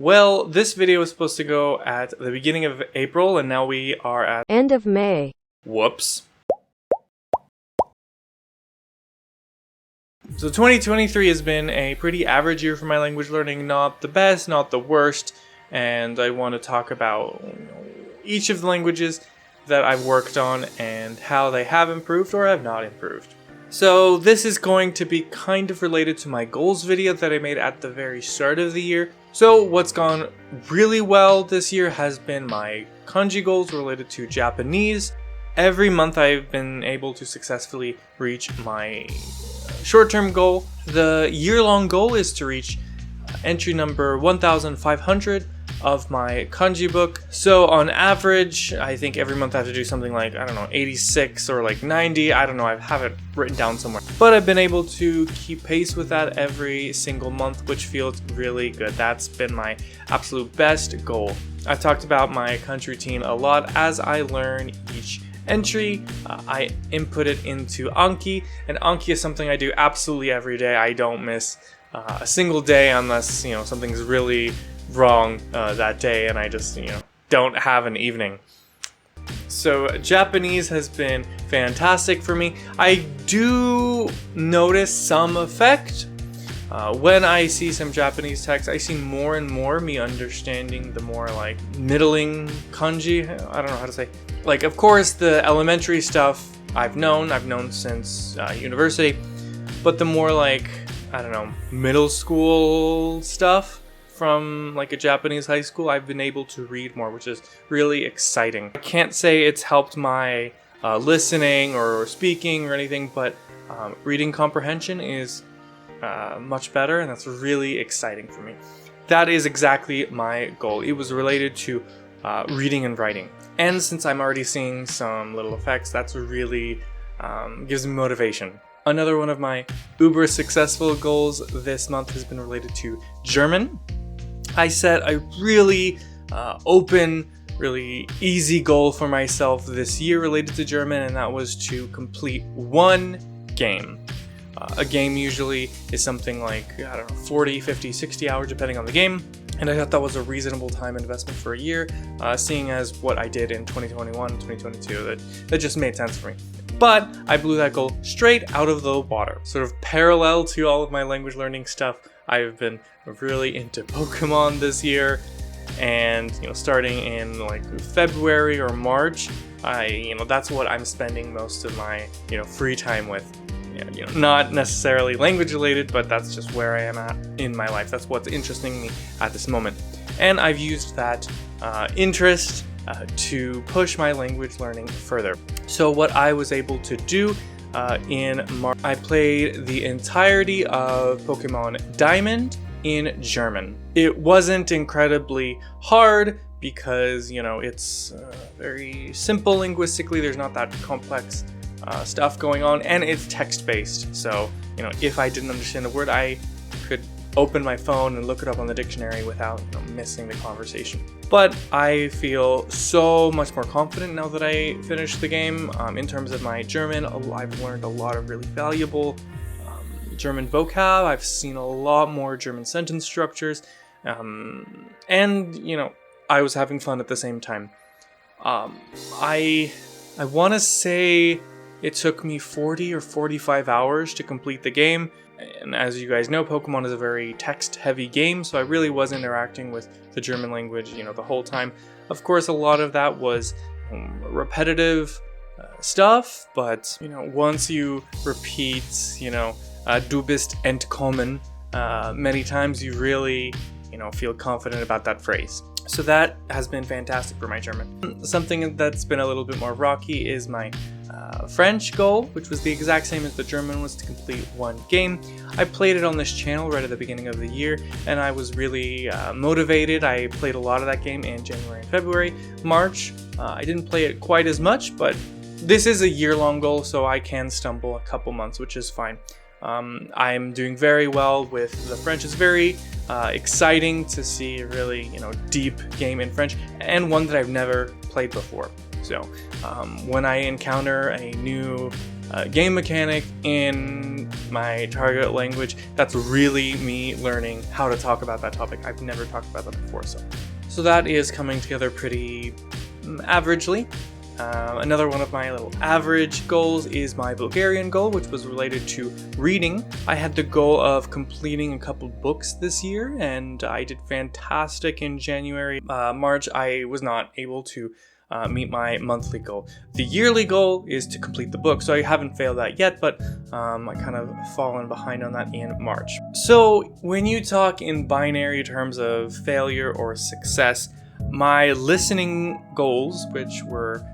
Well, this video was supposed to go at the beginning of April, and now we are at end of May. Whoops. So 2023 has been a pretty average year for my language learning, not the best, not the worst, and I want to talk about each of the languages that I've worked on and how they have improved or have not improved. So this is going to be kind of related to my goals video that I made at the very start of the year. So what's gone really well this year has been my kanji goals related to Japanese. Every month I've been able to successfully reach my short-term goal. The year-long goal is to reach entry number 1,500 of my kanji book. So on average, I think every month I have to do something like, 86 or like 90. I don't know, I have it written down somewhere. But I've been able to keep pace with that every single month, which feels really good. That's been my absolute best goal. I've talked about my kanji routine a lot. As I learn each entry, I input it into Anki, and Anki is something I do absolutely every day. I don't miss a single day unless, something's really wrong that day and I just, don't have an evening. So Japanese has been fantastic for me. I do notice some effect. When I see some Japanese text, I see more and more me understanding the more like middling kanji. I don't know how to say. Like, of course, the elementary stuff I've known since university, but the more like, middle school stuff from like a Japanese high school, I've been able to read more, which is really exciting. I can't say it's helped my listening or speaking or anything, but reading comprehension is much better, and that's really exciting for me. That is exactly my goal. It was related to reading and writing. And since I'm already seeing some little effects, that's really gives me motivation. Another one of my uber successful goals this month has been related to German. I set a really open, really easy goal for myself this year related to German, and that was to complete one game. A game usually is something like, 40, 50, 60 hours depending on the game. And I thought that was a reasonable time investment for a year, seeing as what I did in 2021 and 2022. That just made sense for me. But I blew that goal straight out of the water. Sort of parallel to all of my language learning stuff, I've been really into Pokemon this year. And, starting in like February or March, that's what I'm spending most of my, free time with. Not necessarily language related, but that's just where I am at in my life. That's what's interesting me at this moment. And I've used that interest to push my language learning further. So what I was able to do in March, I played the entirety of Pokemon Diamond in German. It wasn't incredibly hard because, it's very simple linguistically. There's not that complex stuff going on, and it's text-based. So, if I didn't understand a word, I could open my phone and look it up on the dictionary without missing the conversation. But I feel so much more confident now that I finished the game. In terms of my German, I've learned a lot of really valuable German vocab. I've seen a lot more German sentence structures, and I was having fun at the same time. I want to say it took me 40 or 45 hours to complete the game. And as you guys know, Pokemon is a very text-heavy game, so I really was interacting with the German language, the whole time. Of course, a lot of that was repetitive stuff, but, once you repeat, du bist entkommen, many times you really, feel confident about that phrase. So that has been fantastic for my German. Something that's been a little bit more rocky is my French goal, which was the exact same as the German, was to complete one game. I played it on this channel right at the beginning of the year, and I was really motivated. I played a lot of that game in January and February. March, I didn't play it quite as much, but this is a year-long goal, so I can stumble a couple months, which is fine. I'm doing very well with the French. It's very exciting to see a really, deep game in French, and one that I've never played before. So when I encounter a new game mechanic in my target language, that's really me learning how to talk about that topic. I've never talked about that before, so that is coming together pretty averagely. Another one of my little average goals is my Bulgarian goal, which was related to reading. I had the goal of completing a couple books this year, and I did fantastic in January. March, I was not able to meet my monthly goal. The yearly goal is to complete the book, so I haven't failed that yet, but I kind of fallen behind on that in March. So when you talk in binary terms of failure or success, my listening goals, which were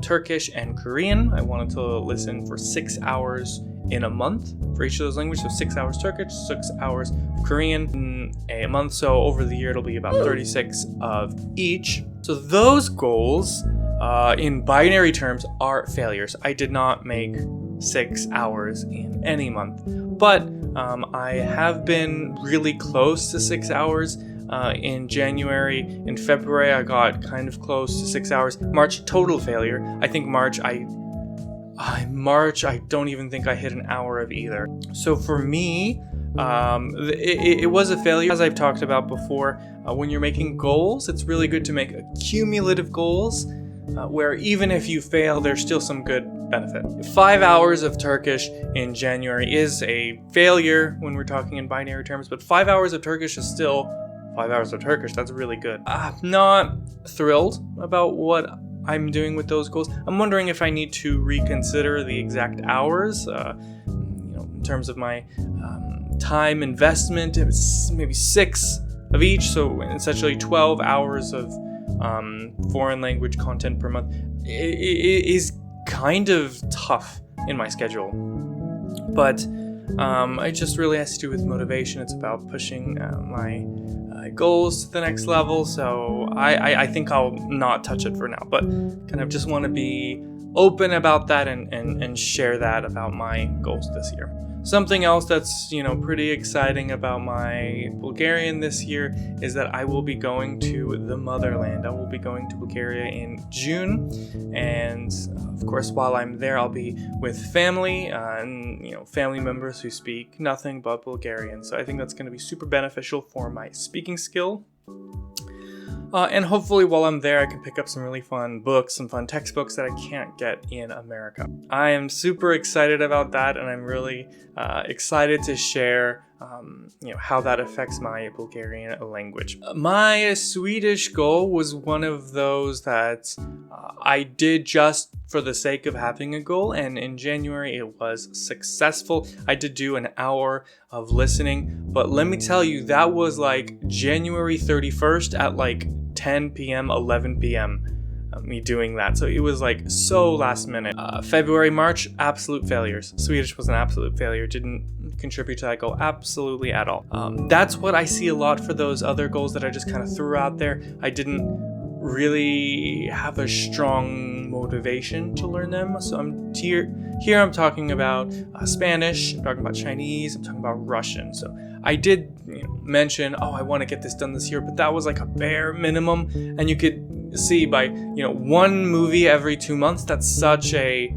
Turkish and Korean, I wanted to listen for 6 hours in a month for each of those languages. So 6 hours Turkish, 6 hours Korean in a month. So over the year, it'll be about 36 of each. So those goals in binary terms are failures. I did not make 6 hours in any month, but I have been really close to 6 hours. In January. In February, I got kind of close to 6 hours. March, total failure. I think March, I don't even think I hit an hour of either. So for me, it was a failure. As I've talked about before, when you're making goals, it's really good to make cumulative goals, where even if you fail, there's still some good benefit. 5 hours of Turkish in January is a failure when we're talking in binary terms, but 5 hours of Turkish is still 5 hours of Turkish. That's really good. I'm not thrilled about what I'm doing with those goals. I'm wondering if I need to reconsider the exact hours, in terms of my time investment. It was maybe 6 of each, so essentially 12 hours of foreign language content per month. It is kind of tough in my schedule, but it just really has to do with motivation. It's about pushing my goals to the next level, so I think I'll not touch it for now, but kind of just want to be open about that and share that about my goals this year. Something else that's pretty exciting about my Bulgarian this year is that I will be going to the motherland. I will be going to Bulgaria in June, and of course while I'm there I'll be with family and family members who speak nothing but Bulgarian. So I think that's going to be super beneficial for my speaking skill. And hopefully while I'm there, I can pick up some really fun books, some fun textbooks that I can't get in America. I am super excited about that, and I'm really excited to share how that affects my Bulgarian language. My Swedish goal was one of those that I did just for the sake of having a goal, and in January it was successful. I did do an hour of listening, but let me tell you, that was like January 31st at like 10 p.m., 11 p.m. Me doing that. So it was like so last minute. February, March, absolute failures. Swedish was an absolute failure. Didn't contribute to that goal absolutely at all. That's what I see a lot for those other goals that I just kind of threw out there. I didn't really have a strong motivation to learn them. So I'm here I'm talking about Spanish, I'm talking about Chinese, I'm talking about Russian. So I did mention, I want to get this done this year, but that was like a bare minimum. And you could see by one movie every 2 months, that's such a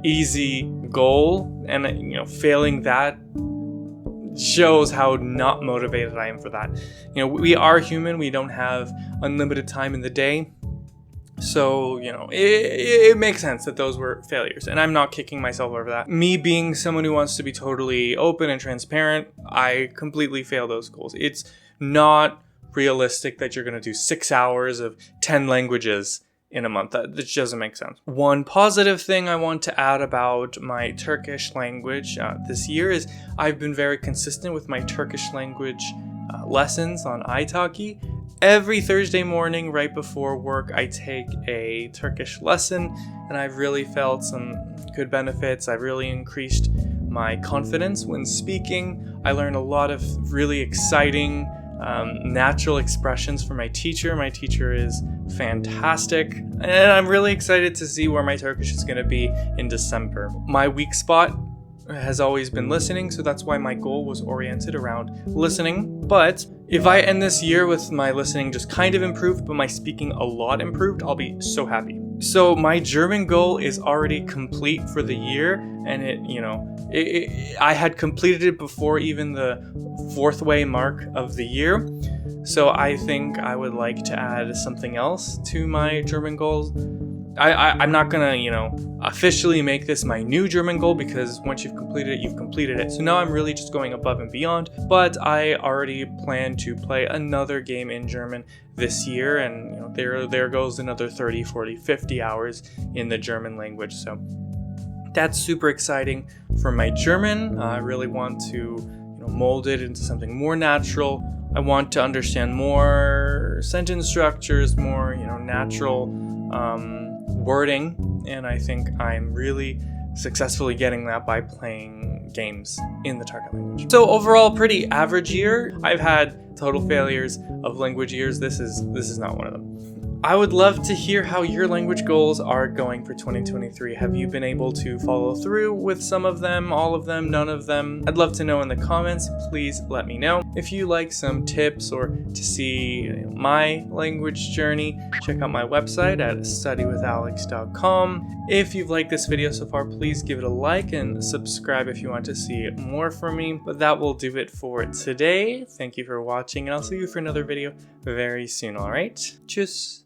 easy goal, and failing that shows how not motivated I am for that. We are human, we don't have unlimited time in the day, so it makes sense that those were failures, and I'm not kicking myself over that. Me being someone who wants to be totally open and transparent, I completely fail those goals. It's not realistic that you're going to do 6 hours of 10 languages in a month. That just doesn't make sense. One positive thing I want to add about my Turkish language this year is I've been very consistent with my Turkish language lessons on italki. Every Thursday morning right before work, I take a Turkish lesson, and I've really felt some good benefits. I've really increased my confidence when speaking. I learned a lot of really exciting natural expressions from my teacher. My teacher is fantastic, and I'm really excited to see where my Turkish is going to be in December. My weak spot has always been listening, so that's why my goal was oriented around listening. But if I end this year with my listening just kind of improved, but my speaking a lot improved, I'll be so happy. So my German goal is already complete for the year, and I had completed it before even the 4th way mark of the year. So I think I would like to add something else to my German goals. I'm not gonna, officially make this my new German goal, because once you've completed it, you've completed it. So now I'm really just going above and beyond, but I already plan to play another game in German this year, and there goes another 30, 40, 50 hours in the German language. So that's super exciting for my German. I really want to mold it into something more natural. I want to understand more sentence structures, more natural wording, and I think I'm really successfully getting that by playing games in the target language. So overall, pretty average year. I've had total failures of language years. This is not one of them. I would love to hear how your language goals are going for 2023. Have you been able to follow through with some of them, all of them, none of them? I'd love to know in the comments. Please let me know. If you like some tips or to see my language journey, check out my website at studywithalex.com. If you've liked this video so far, please give it a like and subscribe if you want to see more from me. But that will do it for today. Thank you for watching, and I'll see you for another video very soon, alright? Tschüss!